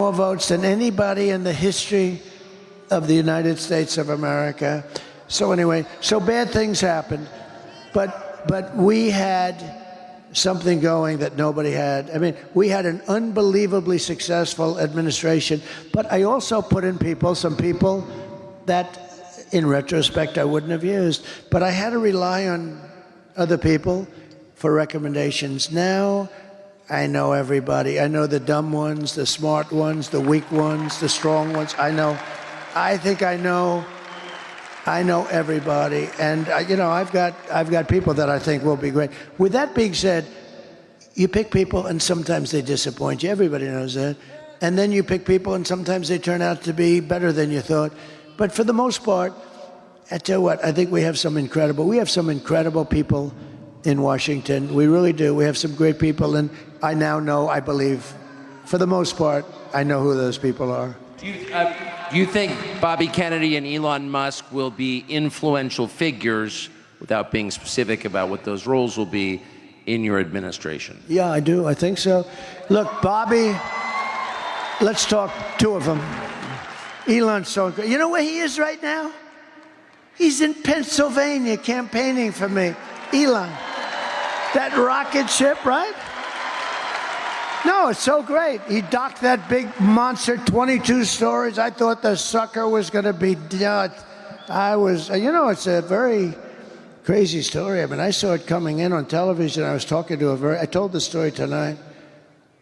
More votes than anybody in the history of the United States of America. So anyway, so bad things happened, but we had something going that nobody had. I mean, we had an unbelievably successful administration, but I also put in some people that, in retrospect, I wouldn't have used. But I had to rely on other people for recommendations. Now, I know everybody. I know the dumb ones, the smart ones, the weak ones, the strong ones. I think I know everybody. And, I've got people that I think will be great. With that being said, you pick people and sometimes they disappoint you. Everybody knows that. And then you pick people and sometimes they turn out to be better than you thought. But for the most part, I tell you what, I think we have some incredible people in Washington. We really do. We have some great people. And I now know, I believe, for the most part, I know who those people are. Do you think Bobby Kennedy and Elon Musk will be influential figures, without being specific about what those roles will be, in your administration? Yeah, I do. I think so. Look, Bobby, let's talk two of them. Elon's so great. You know where he is right now? He's in Pennsylvania campaigning for me. Elon. That rocket ship, right? No, it's so great. He docked that big monster, 22 stories. I thought the sucker was going to be dead. It's a very crazy story. I mean, I saw it coming in on television. I was talking to I told the story tonight,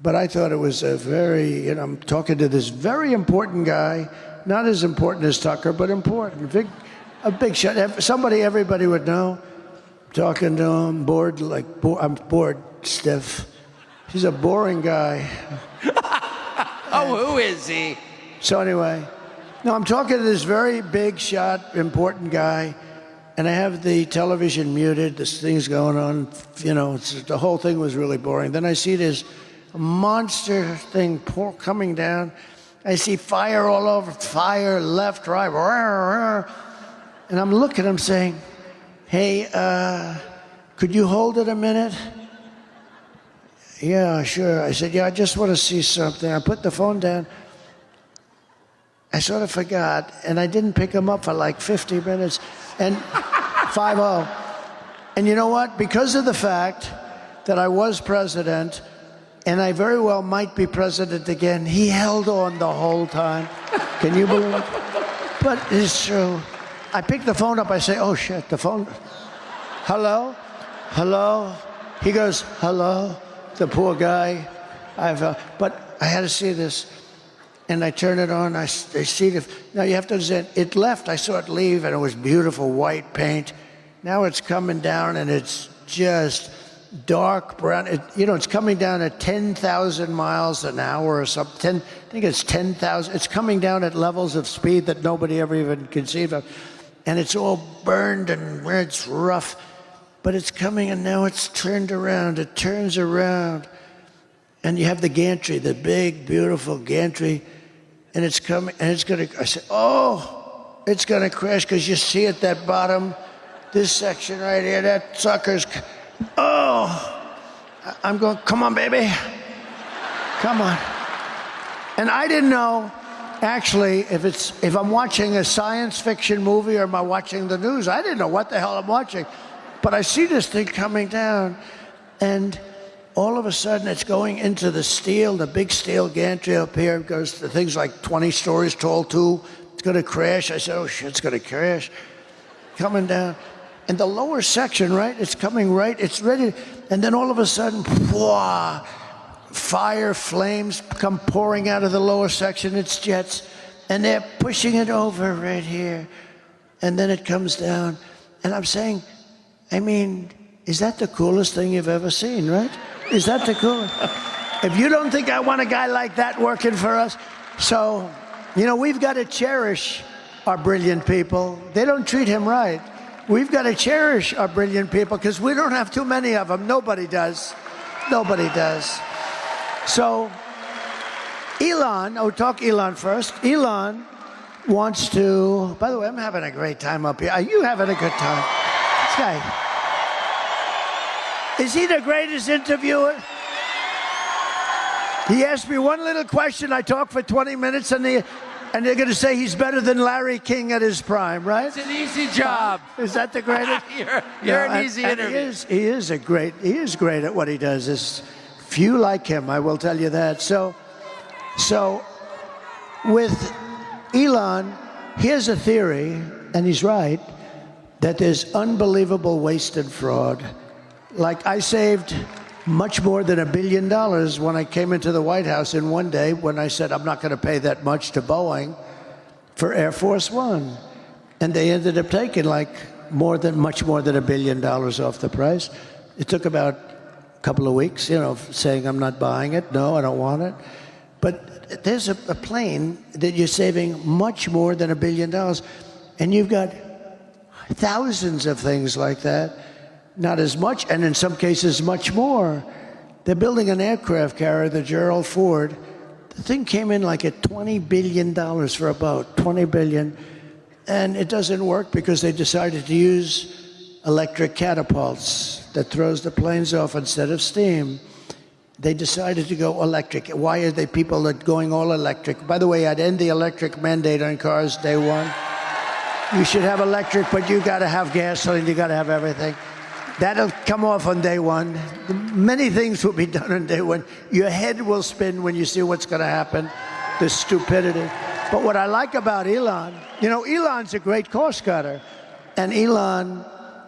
but I thought it was I'm talking to this very important guy, not as important as Tucker, but important. A big shot. Somebody everybody would know. Talking to him, I'm bored, stiff. He's a boring guy. Oh, who is he? So anyway, no, I'm talking to this very big shot, important guy, and I have the television muted, this thing's going on, the whole thing was really boring. Then I see this monster thing coming down. I see fire all over, fire left, right, and I'm looking, I'm saying, hey, could you hold it a minute? Yeah, sure. I said, yeah, I just want to see something. I put the phone down. I sort of forgot, and I didn't pick him up for like 50 minutes, and 5-0. And you know what? Because of the fact that I was president, and I very well might be president again, he held on the whole time. Can you believe it? But it's true. I pick the phone up, I say, oh shit, the phone. Hello? Hello? He goes, hello? The poor guy. But I had to see this. And I turn it on, I see it. Now you have to understand, it left, I saw it leave, and it was beautiful white paint. Now it's coming down, and it's just dark brown. It's coming down at 10,000 miles an hour or something. I think it's 10,000. It's coming down at levels of speed that nobody ever even conceived of. And it's all burned and where it's rough. But it's coming, and now it's turned around. It turns around. And you have the gantry, the big, beautiful gantry. And it's coming, and it's going to, I said, oh, it's going to crash, because you see at that bottom, this section right here, that sucker's, oh, I'm going, come on, baby. Come on. And I didn't know, actually, if I'm watching a science fiction movie or am I watching the news. I didn't know what the hell I'm watching. But I see this thing coming down, and all of a sudden it's going into the steel, the big steel gantry up here. It goes, the thing's like 20 stories tall too. It's going to crash. I said, oh shit, it's going to crash. Coming down. And the lower section, right, it's coming right, it's ready. And then all of a sudden, whoa, fire, flames come pouring out of the lower section. It's jets. And they're pushing it over right here. And then it comes down. And I'm saying, I mean, is that the coolest thing you've ever seen, right? Is that the coolest? If you don't think I want a guy like that working for us, so, we've got to cherish our brilliant people. They don't treat him right. We've got to cherish our brilliant people, because we don't have too many of them. Nobody does. Nobody does. So, Elon, I'll talk Elon first. Elon wants to, by the way, I'm having a great time up here. Are you having a good time? This guy. Is he the greatest interviewer? He asked me one little question. I talked for 20 minutes, and they're going to say he's better than Larry King at his prime, right? It's an easy job. Is that the greatest? you're an easy interview. He is great at what he does. There's few like him, I will tell you that. So with Elon, here's a theory, and he's right, that there's unbelievable waste and fraud. Like, I saved much more than $1 billion when I came into the White House in one day when I said I'm not going to pay that much to Boeing for Air Force One. And they ended up taking like much more than $1 billion off the price. It took about a couple of weeks, saying I'm not buying it. No, I don't want it. But there's a plane that you're saving much more than $1 billion. And you've got thousands of things like that. Not as much, and in some cases much more. They're building an aircraft carrier, the Gerald Ford. The thing came in like at $20 billion for a boat, $20 billion. And it doesn't work because they decided to use electric catapults that throws the planes off instead of steam. They decided to go electric. Why are they people that going all electric? By the way, I'd end the electric mandate on cars day one. You should have electric, but you got to have gasoline, you got to have everything. That'll come off on day one. Many things will be done on day one. Your head will spin when you see what's going to happen, the stupidity. But what I like about Elon, Elon's a great cost cutter. And Elon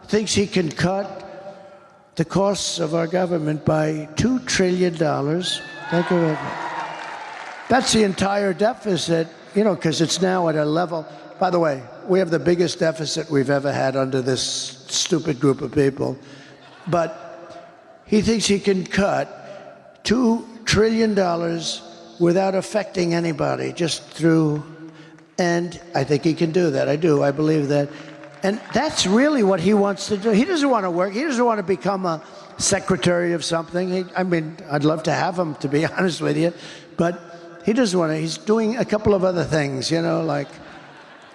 thinks he can cut the costs of our government by $2 trillion. Think of it. That's the entire deficit, because it's now at a level. By the way, we have the biggest deficit we've ever had under this stupid group of people. But he thinks he can cut $2 trillion without affecting anybody, just through, and I think he can do that. I do. I believe that. And that's really what he wants to do. He doesn't want to work. He doesn't want to become a secretary of something. I'd love to have him, to be honest with you. But he doesn't want to. He's doing a couple of other things,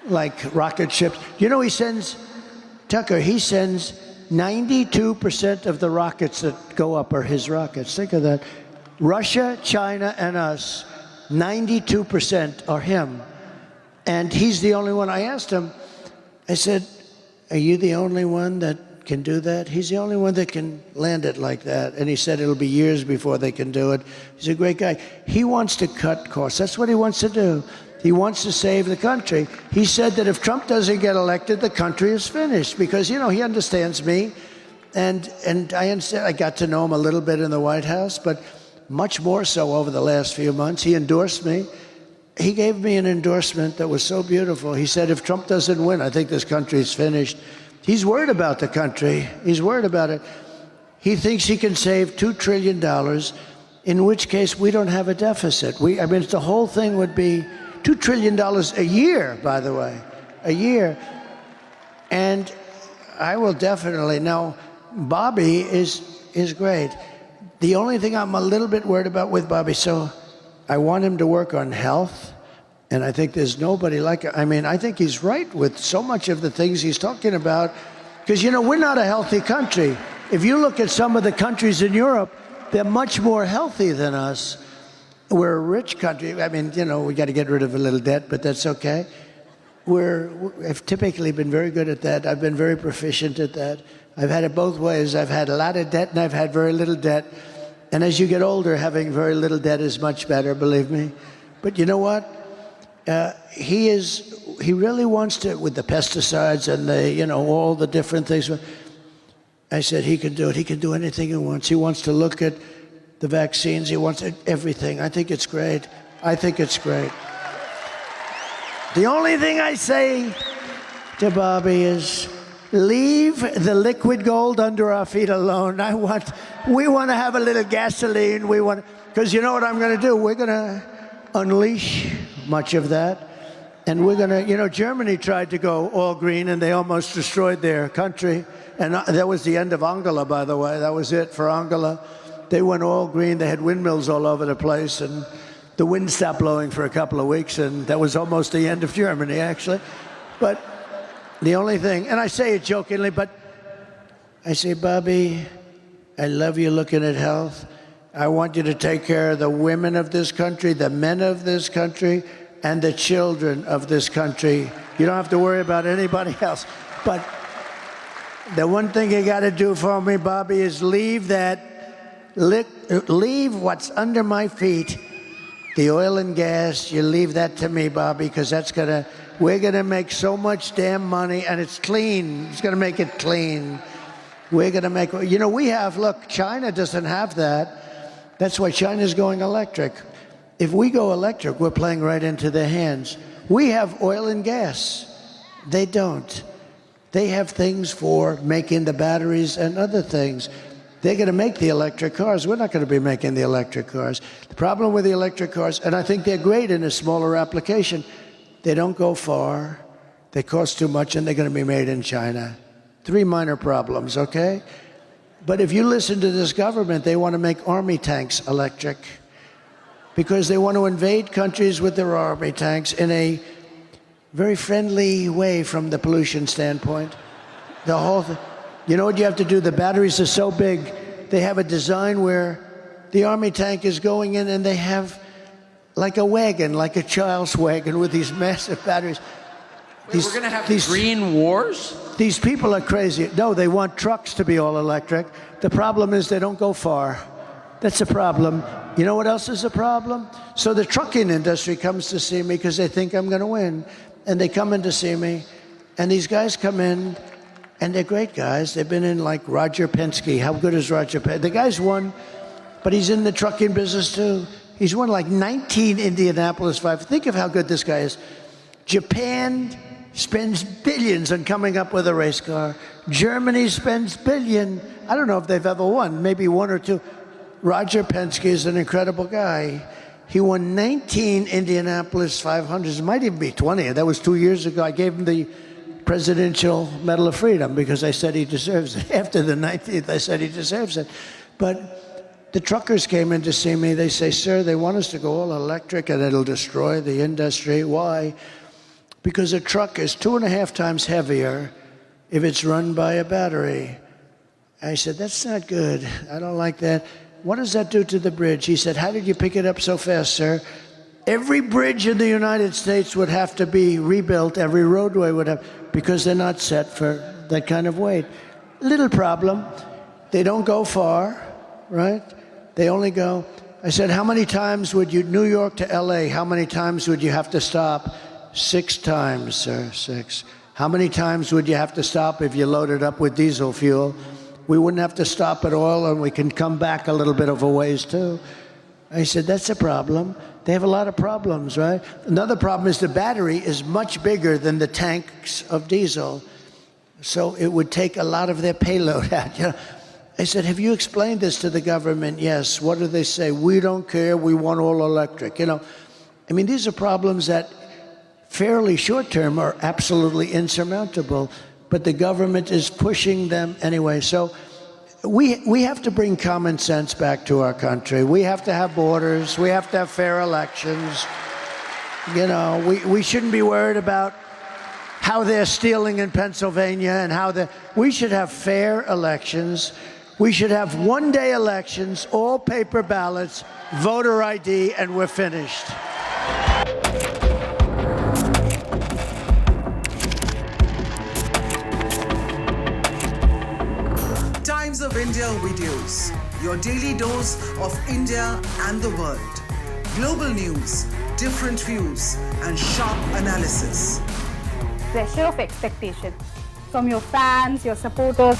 like rocket ships. He sends, Tucker, he sends 92% of the rockets that go up are his rockets. Think of that. Russia, China, and us, 92% are him. And he's the only one. I asked him, I said, are you the only one that can do that? He's the only one that can land it like that. And he said it'll be years before they can do it. He's a great guy. He wants to cut costs. That's what he wants to do. He wants to save the country. He said that if Trump doesn't get elected, the country is finished because, he understands me. And I understand. I got to know him a little bit in the White House, but much more so over the last few months. He endorsed me. He gave me an endorsement that was so beautiful. He said, if Trump doesn't win, I think this country is finished. He's worried about the country. He's worried about it. He thinks he can save $2 trillion, in which case we don't have a deficit. The whole thing would be $2 trillion a year, by the way, a year. And I will definitely, now, Bobby is great. The only thing I'm a little bit worried about with Bobby, so I want him to work on health, and I think there's nobody like him. I think he's right with so much of the things he's talking about, because, we're not a healthy country. If you look at some of the countries in Europe, they're much more healthy than us. We're a rich country. We got to get rid of a little debt, but that's okay. I've typically been very good at that. I've been very proficient at that. I've had it both ways. I've had a lot of debt, and I've had very little debt. And as you get older, having very little debt is much better, believe me. But you know what? He really wants to, with the pesticides and all the different things. I said he can do it. He can do anything he wants. He wants to look at the vaccines. He wants everything. I think it's great. I think it's great. The only thing I say to Bobby is, leave the liquid gold under our feet alone. We want to have a little gasoline. Because you know what I'm going to do? We're going to unleash much of that. And we're going to, Germany tried to go all green and they almost destroyed their country. And that was the end of Angela, by the way. That was it for Angela. They went all green. They had windmills all over the place. And the wind stopped blowing for a couple of weeks. And that was almost the end of Germany, actually. But the only thing, and I say it jokingly, but I say, Bobby, I love you looking at health. I want you to take care of the women of this country, the men of this country, and the children of this country. You don't have to worry about anybody else. But the one thing you got to do for me, Bobby, is leave what's under my feet, the oil and gas. You leave that to me, Bobby, because we're gonna make so much damn money, and it's clean. It's gonna make it clean. We're gonna make, look, China doesn't have that. That's why China's going electric. If we go electric, we're playing right into their hands. We have oil and gas. They don't. They have things for making the batteries and other things. They're going to make the electric cars. We're not going to be making the electric cars. The problem with the electric cars, and I think they're great in a smaller application, they don't go far, they cost too much, and they're going to be made in China. 3 minor problems, okay? But if you listen to this government, they want to make army tanks electric because they want to invade countries with their army tanks in a very friendly way from the pollution standpoint. The whole thing. You know what you have to do? The batteries are so big, they have a design where the army tank is going in and they have like a wagon, like a child's wagon with these massive batteries. We're going to have these green wars? These people are crazy. No, they want trucks to be all electric. The problem is they don't go far. That's a problem. You know what else is a problem? So the trucking industry comes to see me because they think I'm going to win. And they come in to see me. And these guys come in, and they're great guys. They've been in like Roger Penske. How good is Roger Penske? The guy's won, but he's in the trucking business too. He's won like 19 Indianapolis 5. Think of how good this guy is. Japan spends billions on coming up with a race car. Germany spends billions. I don't know if they've ever won, maybe 1 or 2. Roger Penske is an incredible guy. He won 19 Indianapolis 500s. It might even be 20. That was 2 years ago. I gave him the Presidential Medal of Freedom because I said he deserves it. After the 19th, I said he deserves it. But the truckers came in to see me. They say, sir, they want us to go all electric and it'll destroy the industry. Why? Because a truck is 2.5 times heavier if it's run by a battery. I said, that's not good. I don't like that. What does that do to the bridge? He said, how did you pick it up so fast, sir? Every bridge in the United States would have to be rebuilt. Every roadway would have, because they're not set for that kind of weight. Little problem. They don't go far, right? They only go. I said, how many times would you, New York to LA, how many times would you have to stop? 6 times, sir, 6. How many times would you have to stop if you loaded up with diesel fuel? We wouldn't have to stop at all, and we can come back a little bit of a ways, too. I said, that's a problem. They have a lot of problems, right? Another problem is the battery is much bigger than the tanks of diesel, so it would take a lot of their payload out. You know? I said, have you explained this to the government? Yes. What do they say? We don't care. We want all electric. You know, I mean, these are problems that fairly short-term are absolutely insurmountable, but the government is pushing them anyway. So we have to bring common sense back to our country. We have to have borders. We have to have fair elections. You know, we shouldn't be worried about how they're stealing in Pennsylvania and how we should have fair elections. We should have one-day elections, all paper ballots, voter ID, and we're finished. Times of India videos, your daily dose of India and the world. Global news, different views, and sharp analysis. Pressure of expectation from your fans, your supporters.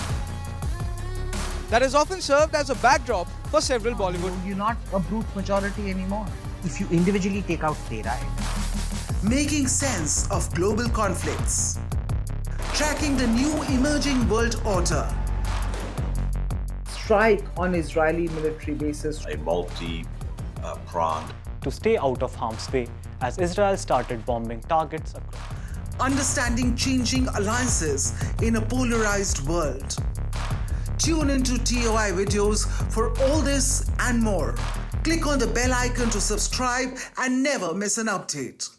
That is often served as a backdrop for several Bollywood. You're not a brute majority anymore. If you individually take out data. Making sense of global conflicts. Tracking the new emerging world order. Strike on Israeli military bases. A multi-pronged. To stay out of harm's way as Israel started bombing targets across. Understanding changing alliances in a polarized world. Tune into TOI videos for all this and more. Click on the bell icon to subscribe and never miss an update.